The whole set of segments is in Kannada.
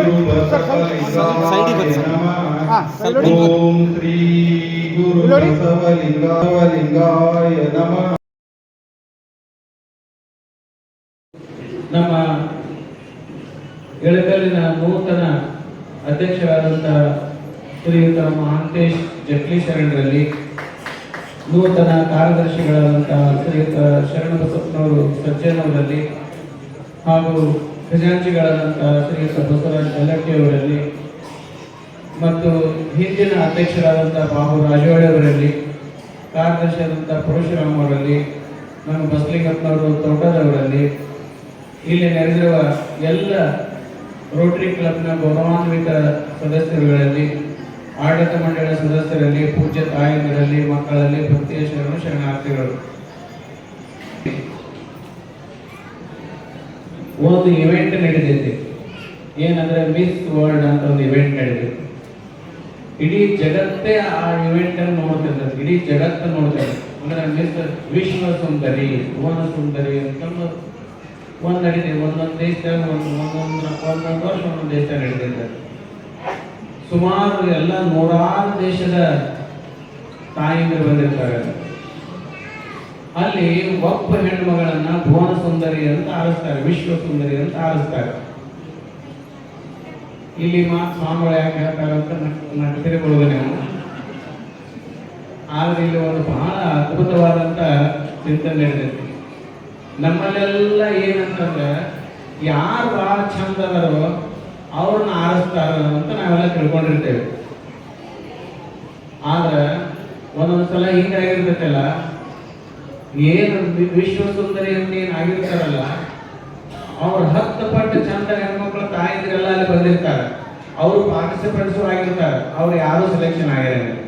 ಗುರು ಬಸವಲಿಂಗಾಯ ನಮಃ. ಓಂ ಶ್ರೀ ಗುರು ಬಸವಲಿಂಗಾಯ ನಮಃ. ನಮ್ಮ ಎಳಕಲ್ಲಿನ ನೂತನ ಅಧ್ಯಕ್ಷರಾದಂತಹ ಶ್ರೀಯುತ ಮಹಾಂತೇಶ್ ಜಟ್ಲಿ ಶರಣರಲ್ಲಿ, ನೂತನ ಕಾರ್ಯದರ್ಶಿಗಳಾದಂತಹ ಶ್ರೀಯುತ ಶರಣಬಸಪ್ಪನವರು ಸಜ್ಜನವರಲ್ಲಿ, ಹಾಗೂ ಖಜಾಂಚಿಗಳಾದಂತಹ ಶ್ರೀಯುತ ಬಸವರಾಜ್ ಯಲಟ್ಟಿ ಅವರಲ್ಲಿ, ಮತ್ತು ಹಿಂದಿನ ಅಧ್ಯಕ್ಷರಾದಂತಹ ಬಾಬು ರಾಜವಾಡೆ ಅವರಲ್ಲಿ, ಕಾರ್ಯದರ್ಶಿಯಾದಂತಹ ಪರಶುರಾಮ್ ಅವರಲ್ಲಿ, ನಮ್ಮ ಬಸಲಿಂಗಪ್ಪನವರು ತೋಟದವರಲ್ಲಿ, ಇಲ್ಲಿ ನೆರೆದಿರುವ ಎಲ್ಲ ರೋಟರಿ ಕ್ಲಬ್ನ ಗೌರವಾನ್ವಿತ ಸದಸ್ಯರುಗಳಲ್ಲಿ, ಆಡಳಿತ ಮಂಡಳಿಯ ಸದಸ್ಯರಲ್ಲಿ, ಪೂಜ್ಯ ತಾಯಂದಿರಲ್ಲಿ, ಮಕ್ಕಳಲ್ಲಿ, ಭಕ್ತಿಯ ಶರಣಾರ್ಥಿಗಳು. ಒಂದು ಇವೆಂಟ್ ನಡೆದಿದೆ, ಏನಂದ್ರೆ ಮಿಸ್ ವರ್ಲ್ಡ್ ಅಂತ ಒಂದು ಇವೆಂಟ್ ನಡೆದಿದೆ. ಇಡೀ ಜಗತ್ತೇ ಆ ಇವೆಂಟ್ ಅನ್ನು ನೋಡ್ತಿದ್ದಾರೆ, ಇಡೀ ಜಗತ್ತು ನೋಡ್ತಾರೆ. ಅಂದ್ರೆ ಮಿಸ್ ವಿಶ್ವ ಸುಂದರಿ, ಭುವನ ಸುಂದರಿ ಅಂತ ಒಂದು ನಡೀತಿದೆ. ಒಂದೊಂದು ದೇಶದಾಗ ಒಂದೊಂದು ವರ್ಷ ಒಂದೊಂದು ದೇಶದಾಗ ನಡೀತಿದ್ದಾರೆ. ಸುಮಾರು ಎಲ್ಲ 106 ದೇಶದ ತಾಯಿಯಂದಿರು ಬಂದಿರ್ತಾರೆ. ಅಲ್ಲಿ ಒಬ್ಬ ಹೆಣ್ಣು ಮಗಳನ್ನ ಭುವನ ಸುಂದರಿ ಅಂತ ಆರಿಸ್ತಾರೆ, ವಿಶ್ವ ಸುಂದರಿ ಅಂತ ಆರಿಸ್ತಾರೆ. ಇಲ್ಲಿ ಸ್ವಾಮಿಗಳು ಯಾಕೆ ಹೇಳ್ತಾರೆ ಅಂತ ನಾನು ತಿರುಗುವುದು ನೀವು. ಆದ್ರೆ ಇಲ್ಲಿ ಒಂದು ಬಹಳ ಅದ್ಭುತವಾದಂತ ಚಿಂತನೆ ನಡೆದೈತಿ. ನಮ್ಮಲ್ಲೆಲ್ಲ ಏನಂತಂದ್ರೆ ಯಾರು ಬಹಳ ಚಂದ ಅದಾರೋ ಅವ್ರನ್ನ ಆರಿಸ್ತಾರ ಅಂತ ನಾವೆಲ್ಲ ತಿಳ್ಕೊಂಡಿರ್ತೇವೆ. ಆದ್ರೆ ಒಂದೊಂದ್ಸಲ ಹಿಂಗಾಗಿರ್ತೈತಲ್ಲ, ಏನು ವಿಶ್ವ ಸುಂದರಿ ಅಂತ ಏನ್ ಆಗಿರ್ತಾರಲ್ಲ, ಅವ್ರ 10 ಪಟ್ಟು ಚಂದ ಹೆಣ್ಮಕ್ಳು ತಾಯಿದ್ರೆಲ್ಲ ಅಲ್ಲಿ ಬಂದಿರ್ತಾರೆ. ಅವರು ಪಾರ್ಟಿಸಿಪೆಂಟ್ಸ್ ಆಗಿರ್ತಾರೆ, ಅವ್ರು ಯಾರು ಸೆಲೆಕ್ಷನ್ ಆಗಿರಂಗಿಲ್ಲ.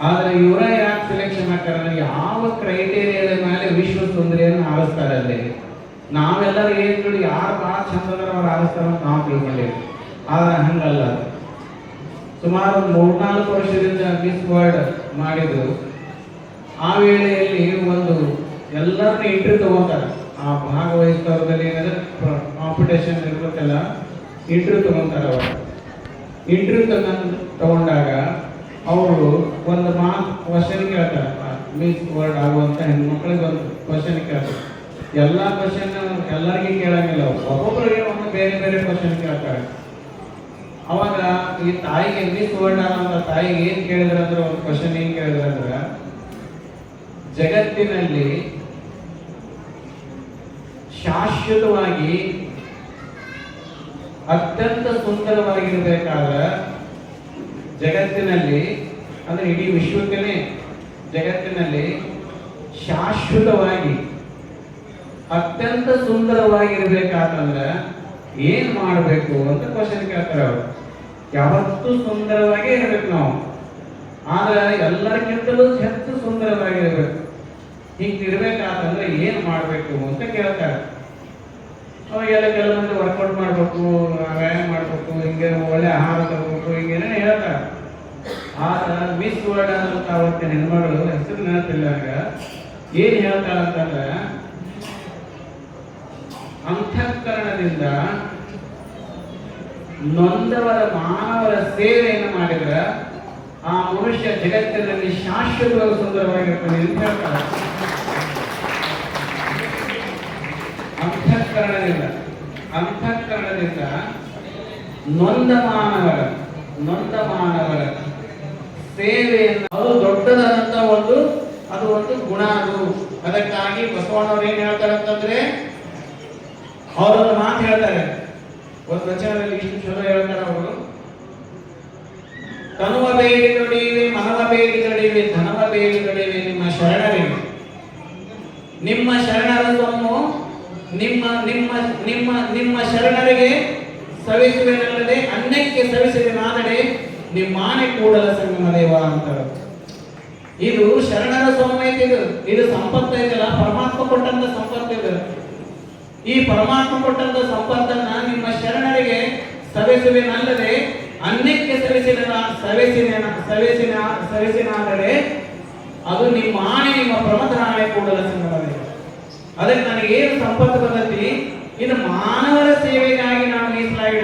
ಆದ್ರೆ ಇವರ ಯಾಕೆ ಸೆಲೆಕ್ಷನ್ ಆಗ್ತಾರೆ? ಯಾವ ಕ್ರೈಟೇರಿಯಾದ ಮೇಲೆ ವಿಶ್ವ ಸುಂದರಿಯನ್ನು ಆರಿಸ್ತಾರೆ ಅಲ್ಲಿ. ನಾವೆಲ್ಲರೂ ಏನ್ ನೋಡಿ ಯಾರು ಬಹಳ ಚಂದದಾರ ಅವ್ರು ಆರಿಸ್ತಾರ ಅಂತ ನಾವು ತಿಳ್ಕೊಂಡಿವಿ. ಆದ್ರೆ ಹಂಗಲ್ಲ. ಸುಮಾರು 3-4 ವರ್ಷದಿಂದ ಮಿಸ್ ವರ್ಲ್ಡ್ ಮಾಡಿದ್ರು. ಆ ವೇಳೆಯಲ್ಲಿ ಒಂದು ಎಲ್ಲರನ್ನ ಇಂಟರ್ವ್ಯೂ ತಗೊಂತಾರೆ. ಆ ಭಾಗವಹಿಸಿದವರಲ್ಲಿ ಏನಾದ್ರೆ ಕಾಂಪಿಟೇಷನ್ ಇರ್ತಲ್ಲ, ಇಂಟರ್ವ್ಯೂ ತಗೊಂತಾರೆ. ಅವರು ಇಂಟರ್ವ್ಯೂ ತಗೊಂಡಾಗ ಅವರು ಒಂದು ಕ್ವಶನ್ ಕೇಳ್ತಾರೆ. ಮಿಸ್ ವರ್ಲ್ಡ್ ಆಗುವಂತ ಹೆಣ್ಮಕ್ಳಿಗೆ ಒಂದು ಕ್ವಶನ್ ಕೇಳ್ತಾರೆ. ಎಲ್ಲ ಕ್ವಶನ್ ಎಲ್ಲರಿಗೂ ಕೇಳಂಗಿಲ್ಲ, ಒಬ್ಬೊಬ್ಬರಿಗೆ ಒಂದು ಬೇರೆ ಬೇರೆ ಕ್ವಶನ್ ಕೇಳ್ತಾರೆ. ಅವಾಗ ಈ ತಾಯಿಗೆ ಮಿಸ್ ವರ್ಲ್ಡ್ ಆಗುವಂತ ತಾಯಿಗೆ ಏನ್ ಕೇಳಿದ್ರ ಅಂದ್ರೆ, ಒಂದು ಕ್ವಶನ್ ಏನ್ ಕೇಳಿದ್ರ ಅಂದ್ರೆ, ಜಗತ್ತಿನಲ್ಲಿ ಶಾಶ್ವತವಾಗಿ ಅತ್ಯಂತ ಸುಂದರವಾಗಿರ್ಬೇಕಾದ್ರೆ, ಜಗತ್ತಿನಲ್ಲಿ ಅಂದ್ರೆ ಇಡೀ ವಿಶ್ವಕ್ಕೇ ಜಗತ್ತಿನಲ್ಲಿ ಶಾಶ್ವತವಾಗಿ ಅತ್ಯಂತ ಸುಂದರವಾಗಿರ್ಬೇಕಾತಂದ್ರೆ ಏನ್ ಮಾಡಬೇಕು ಅಂತ ಕ್ವಶನ್ ಕೇಳ್ತಾರೆ ಅವರು. ಯಾವತ್ತೂ ಸುಂದರವಾಗಿ ಇರ್ಬೇಕು ನಾವು, ಆದ್ರೆ ಎಲ್ಲರಿಗಿಂತಲೂ ಹೆಚ್ಚು ಸುಂದರವಾಗಿರ್ಬೇಕು. ಹಿಂಗಿರ್ಬೇಕಾತಂದ್ರೆ ಏನ್ ಮಾಡ್ಬೇಕು ಅಂತ ಕೇಳ್ತಾರೆ. ಅವಾಗೆಲ್ಲ ಕೆಲವೊಂದು ವರ್ಕೌಟ್ ಮಾಡ್ಬೇಕು, ವ್ಯಾಯಾಮ ಮಾಡ್ಬೇಕು, ಹಿಂಗೆ ಒಳ್ಳೆ ಆಹಾರ ತಗೋಬೇಕು, ಹಿಂಗೇನೇ ಹೇಳ್ತಾರೆ. ಆದ್ರೆ ಮಿಸ್ ವರ್ಲ್ಡ್ ಅಂತ ಅವತ್ತಿನ ಹೆಣ್ಮಗಳು ಹೆಸರು ನೆನಪಿಲ್ಲಾಗ ಏನ್ ಹೇಳ್ತಾಳಂತಂದ್ರೆ, ಅಂತಃಕರಣದಿಂದ ನೊಂದವರ ಮಾನವರ ಸೇವೆಯನ್ನು ಮಾಡಿದ್ರೆ ಆ ಮನುಷ್ಯ ಜಗತ್ತಿನಲ್ಲಿ ಶಾಶ್ವತವಾಗಿ ಸುಂದರವಾಗಿರ್ತಾನೆ ಅಂತ ಹೇಳ್ತಾರೆ. ಅಂತಃಕರಣದಿಂದ ನೊಂದ ಮಾನವರ ಸೇವೆಯನ್ನು, ಅದು ದೊಡ್ಡದಾದಂತ ಅದು ಒಂದು ಗುಣ. ಅದಕ್ಕಾಗಿ ಬಸವಣ್ಣವ್ರು ಏನ್ ಹೇಳ್ತಾರೆ ಅಂತಂದ್ರೆ, ಅವರೊಂದು ಮಾತು ಹೇಳ್ತಾರೆ, ಒಂದು ವಚನದಲ್ಲಿ ಇಷ್ಟು ಚಲೋ ಹೇಳ್ತಾರೆ ಅವರು. ತನುವ ಬೇಡಿ ತೊಡಿವೆ, ಮನವ ಬೇಡಿ ತೊಡಿವೆ, ಧನವ ಬೇಡಿ ತೊಡಿವೆ ನಿಮ್ಮ ಶರಣರಿಗೆ. ನಿಮ್ಮ ಶರಣರ ಸೊಮ್ಮು ನಿಮ್ಮ ನಿಮ್ಮ ನಿಮ್ಮ ನಿಮ್ಮ ಶರಣರಿಗೆ ಸವಿಸುವೆನಲ್ಲದೆ ಅನ್ಯಕ್ಕೆ ಸವಿಸುವೆನಾದರೆ ನಿಮ್ಮಾನೆ ಕೂಡಲ ಸಂಗಮ ದೇವ ಅಂತಾರೆ. ಇದು ಶರಣರ ಸೊಮ್ಮು ಐತಿ. ಇದು ಸಂಪತ್ತು ಐತಲ್ಲ, ಪರಮಾತ್ಮ ಕೊಟ್ಟಂತ ಸಂಪತ್ತು ಇದು. ಈ ಪರಮಾತ್ಮ ಕೊಟ್ಟಂತ ಸಂಪತ್ತನ್ನ ನಿಮ್ಮ ಶರಣರಿಗೆ ಸವಿಸುವೆನಲ್ಲದೆ ಅನ್ಯಕ್ಕೆ ಸವಿಸಿನಾದರೆ ಅದು ನಿಮ್ಮ ಆಣೆ, ನಿಮ್ಮ ಪ್ರಮಥನ ಆಣೆ ಕೂಡಲ ಸಂಗಮವೇ. ಅದಕ್ಕೆ ನನಗೆ ಏನು ಸಂಪತ್ತು ಬಂದತಿ, ಇದು ಮಾನವರ ಸೇವೆಗಾಗಿ ನಾನು ಮೀಸಲಾಗಿ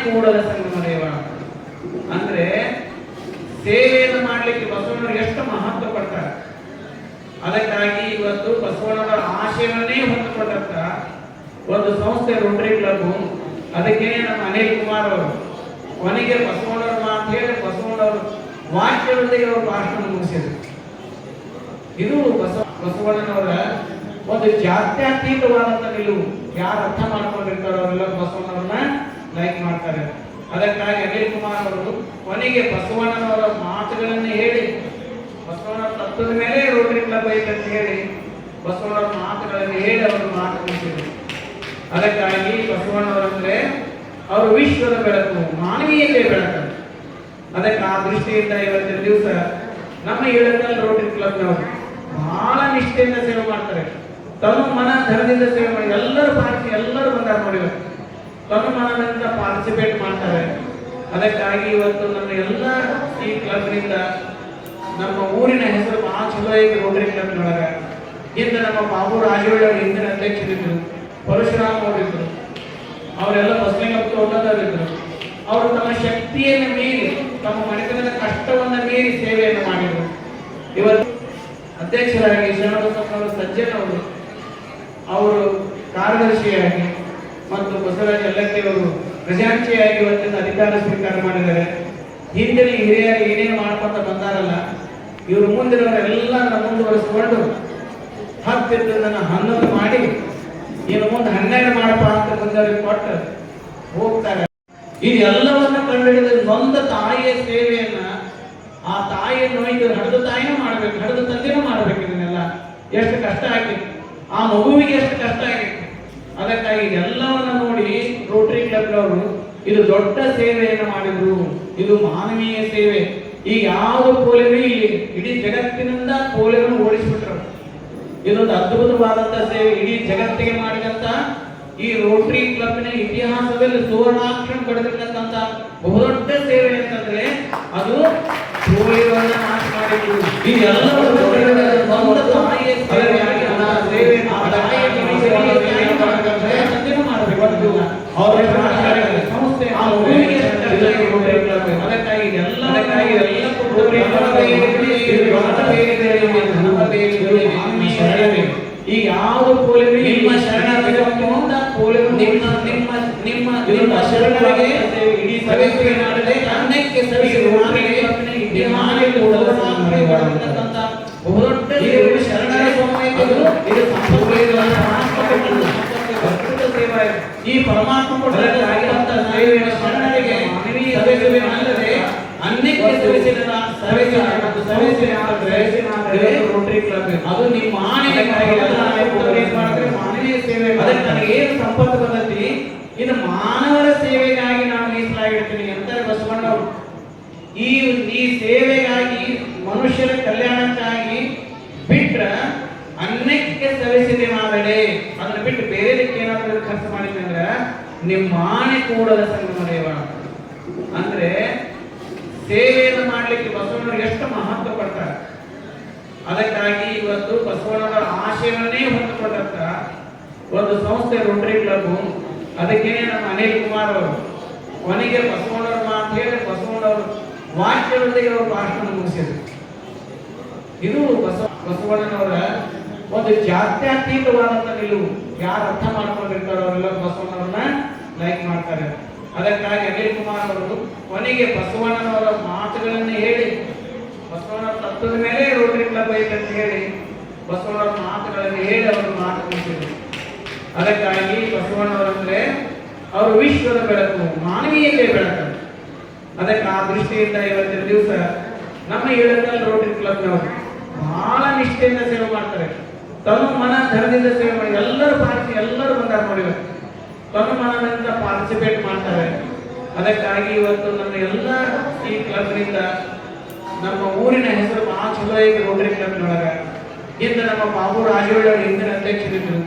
ಕೂಡಲ ಸಂಗಮ ದೇವ. ಅಂದ್ರೆ ಸೇವೆಯನ್ನು ಮಾಡಲಿಕ್ಕೆ ಬಸವಣ್ಣವರು ಎಷ್ಟು ಮಹತ್ವ ಪಡ್ತಾರೆ. ಅದಕ್ಕಾಗಿ ಇವತ್ತು ಬಸವಣ್ಣವರ ಆಶಯವನ್ನೇ ಹೊಂದಿಕೊಂಡಂತ ಒಂದು ಸಂಸ್ಥೆ ರೋಟರಿ ಕ್ಲಬ್. ಅದಕ್ಕೆ ನಮ್ಮ ಅನಿಲ್ ಕುಮಾರ್ ಅವರು ಕೊನೆಗೆ ಬಸವಣ್ಣವರ ಮಾತು ಹೇಳಿ ಬಸವಣ್ಣವರು ವಾಕ್ಯದೊಂದಿಗೆ ಅವರು ಭಾಷಣ ಮುಗಿಸಿದ್ರು. ಇದು ಬಸವಣ್ಣನವರ ಒಂದು ಜಾತ್ಯತೀತವಾದಂತ ನಿಲುವು. ಯಾರು ಅರ್ಥ ಮಾಡ್ಕೊಂಡಿರ್ತಾರೋ ಅವರೆಲ್ಲ ಬಸವಣ್ಣವ್ರನ್ನ ಲೈಕ್ ಮಾಡ್ತಾರೆ. ಅದಕ್ಕಾಗಿ ಅನಿಲ್ ಕುಮಾರ್ ಅವರು ಕೊನೆಗೆ ಬಸವಣ್ಣನವರ ಮಾತುಗಳನ್ನು ಹೇಳಿ, ಬಸವಣ್ಣನ ತತ್ವದ ಮೇಲೆ ರೋಟರಿ ಕ್ಲಬ್ ಐತೆ ಅಂತ ಹೇಳಿ ಬಸವಣ್ಣವರ ಮಾತುಗಳನ್ನು ಹೇಳಿ ಅವರು ಮಾತು ಮುಗಿಸಿದರು. ಅದಕ್ಕಾಗಿ ಬಸವಣ್ಣವರಂದ್ರೆ ಅವರು ವಿಶ್ವದ ಬೆಳಕು, ಮಾನವೀಯತೆಯ ಬೆಳಕು. ಅದಕ್ಕೆ ಆ ದೃಷ್ಟಿಯಿಂದ ಇವತ್ತಿನ ದಿವಸ ನಮ್ಮ ಇಳಕಲ್ ರೋಟರಿ ಕ್ಲಬ್ನವರು ಬಹಳ ನಿಷ್ಠೆಯಿಂದ ಸೇವೆ ಮಾಡ್ತಾರೆ. ತಮ್ಮ ಮನ ಧನದಿಂದ ಸೇವೆ ಮಾಡಿ ಎಲ್ಲರೂ ಬಂದಾಗ ನೋಡಿದ್ದಾರೆ, ತಮ್ಮ ಮನದಿಂದ ಪಾರ್ಟಿಸಿಪೇಟ್ ಮಾಡ್ತಾರೆ. ಅದಕ್ಕಾಗಿ ಇವತ್ತು ನಮ್ಮ ಎಲ್ಲ ಈ ಕ್ಲಬ್ನಿಂದ ನಮ್ಮ ಊರಿನ ಹೆಸರು ಬಹಳ ಚಲೋ ಐತಿ. ರೋಟರಿ ಕ್ಲಬ್ನೊಳಗ ಇಂದ ನಮ್ಮ ಬಾಬು ರಾಜೋಳಿ ಅವರು ಹಿಂದಿನ ಅಧ್ಯಕ್ಷರಿದ್ರು, ಪರಶುರಾಮ್ ಅವರಿದ್ರು, ಅವರೆಲ್ಲ ಬಸಲಿಂಗಪ್ಪ ಒಳ್ಳದವರಿದ್ರು. ಅವರು ತಮ್ಮ ಶಕ್ತಿಯನ್ನು ಮೀರಿ, ತಮ್ಮ ಮನೆತನದ ಕಷ್ಟವನ್ನು ಮೀರಿ ಸೇವೆಯನ್ನು ಮಾಡಿದರು. ಇವತ್ತು ಅಧ್ಯಕ್ಷರಾಗಿ ಶರಣಬಸಪ್ಪನವರು ಸಜ್ಜನ್ ಅವರು ಕಾರ್ಯದರ್ಶಿಯಾಗಿ ಮತ್ತು ಬಸವರಾಜ ಯಲ್ಲಕ್ಕಿ ಅವರು ಖಜಾಂಚಿಯಾಗಿ ಇವತ್ತಿನ ಅಧಿಕಾರ ಸ್ವೀಕಾರ ಮಾಡಿದ್ದಾರೆ. ಹಿಂದಿನ ಹಿರಿಯರು ಏನೇನು ಮಾಡ್ಕೊಂತ ಬಂದಾರಲ್ಲ, ಇವರು ಮುಂದಿನವರೆಲ್ಲ ಮುಂದುವರಿಸಿಕೊಂಡು 10 11 ಮಾಡಿ ಇನ್ನು ಮುಂದೆ 12 ಮಾಡಪ್ಪ ಅಂತ ಮುಂದವರಿಗೆ ಕೊಟ್ಟು ಹೋಗ್ತಾರೆ. ಇದೆಲ್ಲವನ್ನ ಕಂಡುಹಿಡಿದ ನೊಂದ ತಾಯಿಯ ಸೇವೆಯನ್ನ, ಆ ತಾಯಿಯನ್ನು ಒಯ್ದು ಹಡದ ತಾಯಿನೂ ಮಾಡ್ಬೇಕು, ಹಡದ ತಂದೆನೂ ಮಾಡ್ಬೇಕು. ಇದನ್ನೆಲ್ಲ ಎಷ್ಟು ಕಷ್ಟ ಆಗಿತ್ತು, ಆ ಮಗುವಿಗೆ ಎಷ್ಟು ಕಷ್ಟ ಆಗಿತ್ತು. ಅದಕ್ಕಾಗಿ ಎಲ್ಲವನ್ನ ನೋಡಿ ರೋಟರಿ ಕ್ಲಬ್ನವರು ಇದು ದೊಡ್ಡ ಸೇವೆಯನ್ನು ಮಾಡಿದ್ರು. ಇದು ಮಾನವೀಯ ಸೇವೆ. ಈಗ ಯಾವುದು ಪೋಲಿಯೋ ಇಲ್ಲಿ ಇಡೀ ಜಗತ್ತಿನಿಂದ ಪೋಲಿಯೋವನ್ನು ಓಡಿಸ್ಬಿಟ್ರು. ಇದೊಂದು ಅದ್ಭುತವಾದಂತ ಸೇವೆ ಇಡೀ ಜಗತ್ತಿಗೆ ಮಾಡಿದಂತ ಈ ರೋಟರಿ ಕ್ಲಬ್ನ ಇತಿಹಾಸದಲ್ಲಿ ಸುವರ್ಣಾಕ್ಷರ ಪಡೆದಿರ್ತಕ್ಕಂಥ ಬಹುದೊಡ್ಡ ಸೇವೆ ಅಂತಂದ್ರೆ ಅದು ಪೋಲಿಯೋವನ್ನು ನಾಶ ಮಾಡಿದ್ರು. ಈ ಎಲ್ಲವನ್ನು ಈಗ ಯಾವುದು ಪೋಲಿಯೋ ನಿಮ್ಮ ಶರಣರಿಗೆ ನಿಮ್ಮ ಶರಣರಿಗೆ ಇಡೀ ಸಭೆಗೆ ಮಾಡದೆ ಅನ್ನಕ್ಕೆ ಬಹುದೊಡ್ಡ ಶರಣರ ಇದು ಈ ಪರಮಾತ್ಮ ಕೊಟ್ಟಂತ ಸೇವೆಯನ್ನು ಶರಣರಿಗೆ ಅಲ್ಲದೆ ಅನ್ನಕ್ಕೆ ರೋಟರಿ ಕ್ಲಬ್ ಅದು ನಿಮ್ಮ ಮಾನವೀಯ ಸೇವೆ. ಅದಕ್ಕೆ ನನಗೆ ಏನು ಸಂಪತ್ತು ಬಂದತಿ, ಇದು ಮಾನವರ ಸೇವೆಗಾಗಿ ನಾನು ಮೀಸಲಾಗಿರ್ತೀನಿ ಅಂತಾರೆ ಬಸವಣ್ಣವರು. ಈ ಸೇವೆಗಾಗಿ ಮನುಷ್ಯರ ಕಲ್ಯಾಣಕ್ಕಾಗಿ ಬಿಟ್ರ ಅನ್ನಕ್ಕೆ ಸವಿಸಿದೆ ಮಾಡಲೇ, ಅದನ್ನ ಬಿಟ್ಟು ಬೇರೆದಕ್ಕೆ ಏನಾದರೂ ಖರ್ಚು ಮಾಡಿದ್ವಿ ಅಂದ್ರೆ ನಿಮ್ಮ ಕೂಡಲ ಸಂಗಮ ದೇವ. ಅಂದ್ರೆ ಸೇವೆಯನ್ನು ಮಾಡಲಿಕ್ಕೆ ಬಸವಣ್ಣವರು ಎಷ್ಟು ಮಹತ್ವ ಪಡ್ತಾರೆ. ಅದಕ್ಕಾಗಿ ಇವತ್ತು ಬಸವಣ್ಣವರ ಆಶಯವನ್ನೇ ಹೊಂದಿಕೊಂಡಂತ ಒಂದು ಸಂಸ್ಥೆ ರೋಟರಿ ಕ್ಲಬ್. ಅದಕ್ಕೆ ನಮ್ಮ ಅನಿಲ್ ಕುಮಾರ್ ಅವರು ಕೊನೆಗೆ ಬಸವಣ್ಣವರ ಮಾತು ಹೇಳಿ ಬಸವಣ್ಣವರು ವಾಕ್ಯದೊಂದಿಗೆ ಅವರು ಭಾಷಣ ಮುಗಿಸಿದ್ರು. ಇದು ಬಸವಣ್ಣನವರ ಒಂದು ಜಾತ್ಯತೀತವಾದಂತ ನಿಲುವು. ಯಾರು ಅರ್ಥ ಮಾಡ್ಕೊಂಡಿರ್ತಾರೋ ಅವರೆಲ್ಲ ಬಸವಣ್ಣವ್ರನ್ನ ಲೈಕ್ ಮಾಡ್ತಾರೆ. ಅದಕ್ಕಾಗಿ ಅನಿಲ್ ಕುಮಾರ್ ಅವರು ಕೊನೆಗೆ ಬಸವಣ್ಣನವರ ಮಾತುಗಳನ್ನು ಹೇಳಿ, ಬಸವಣ್ಣನ ತತ್ವದ ಮೇಲೆ ರೋಟರಿ ಕ್ಲಬ್ ಐತೆ ಅಂತ ಹೇಳಿ ಬಸವಣ್ಣವರ ಮಾತುಗಳನ್ನು ಹೇಳಿ ಅವರು ಮಾತು ಮುಗಿಸಿದರು. ಅದಕ್ಕಾಗಿ ಬಸವಣ್ಣವರಂದ್ರೆ ಅವರು ವಿಶ್ವದ ಬೆಳಕು, ಮಾನವೀಯತೆಯ ಬೆಳಕು. ಅದಕ್ಕೆ ಆ ದೃಷ್ಟಿಯಿಂದ ಇವತ್ತಿನ ದಿವಸ ನಮ್ಮ ಇಳಕಲ್ ರೋಟರಿ ಕ್ಲಬ್ನವರು ಬಹಳ ನಿಷ್ಠೆಯಿಂದ ಸೇವೆ ಮಾಡ್ತಾರೆ. ತಮ್ಮ ಮನ ಧನದಿಂದ ಸೇವೆ ಮಾಡಿ ಎಲ್ಲರೂ ಬಂದಾಗ ನೋಡಿದ್ದಾರೆ, ತಮ್ಮ ಮನದಿಂದ ಪಾರ್ಟಿಸಿಪೇಟ್ ಮಾಡ್ತಾರೆ. ಅದಕ್ಕಾಗಿ ಇವತ್ತು ನಮ್ಮ ಎಲ್ಲ ಈ ಕ್ಲಬ್ನಿಂದ ನಮ್ಮ ಊರಿನ ಹೆಸರು ಬಹಳ ಚಲೋ ಐತಿ. ರೋಟರಿ ಕ್ಲಬ್ನೊಳಗ ಇಂದ ನಮ್ಮ ಬಾಬು ರಾಜೋಳಿ ಅವರು ಹಿಂದಿನ ಅಧ್ಯಕ್ಷರಿದ್ರು,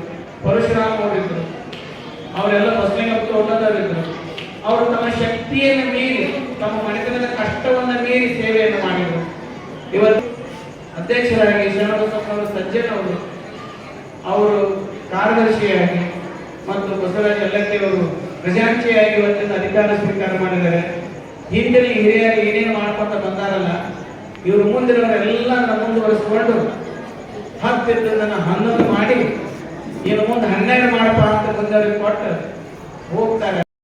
ಪರಶುರಾಮ್ ಅವರಿದ್ರು, ಅವರೆಲ್ಲ ಬಸಲಿಂಗಪ್ಪ ಒಳ್ಳದವರಿದ್ರು. ಅವರು ತಮ್ಮ ಶಕ್ತಿಯನ್ನು ಮೀರಿ, ತಮ್ಮ ಮನೆತನದ ಕಷ್ಟವನ್ನು ಮೀರಿ ಸೇವೆಯನ್ನು ಮಾಡಿದರು. ಇವತ್ತು ಅಧ್ಯಕ್ಷರಾಗಿ ಶರಣಬಸಪ್ಪನವರು ಸಜ್ಜನ್ ಅವರು ಕಾರ್ಯದರ್ಶಿಯಾಗಿ ಮತ್ತು ಬಸವರಾಜ ಯಲ್ಲಕ್ಕಿ ಅವರು ಖಜಾಂಚಿಯಾಗಿ ಇವತ್ತಿನ ಅಧಿಕಾರ ಸ್ವೀಕಾರ ಮಾಡಿದ್ದಾರೆ. ಹಿಂದಿನ ಹಿರಿಯರು ಏನೇನು ಮಾಡ್ಕೊಂತ ಬಂದಾರಲ್ಲ, ಇವರು ಮುಂದಿನವರೆಲ್ಲ ಮುಂದುವರಿಸಿಕೊಂಡು 10 ಇದ್ದದನ್ನ 11 ಮಾಡಿ ಇನ್ನು ಮುಂದೆ 12 ಮಾಡಪ್ಪ ಅಂತ ಬಂದವರಿಗೆ ಕೊಟ್ಟು ಹೋಗ್ತಾರೆ.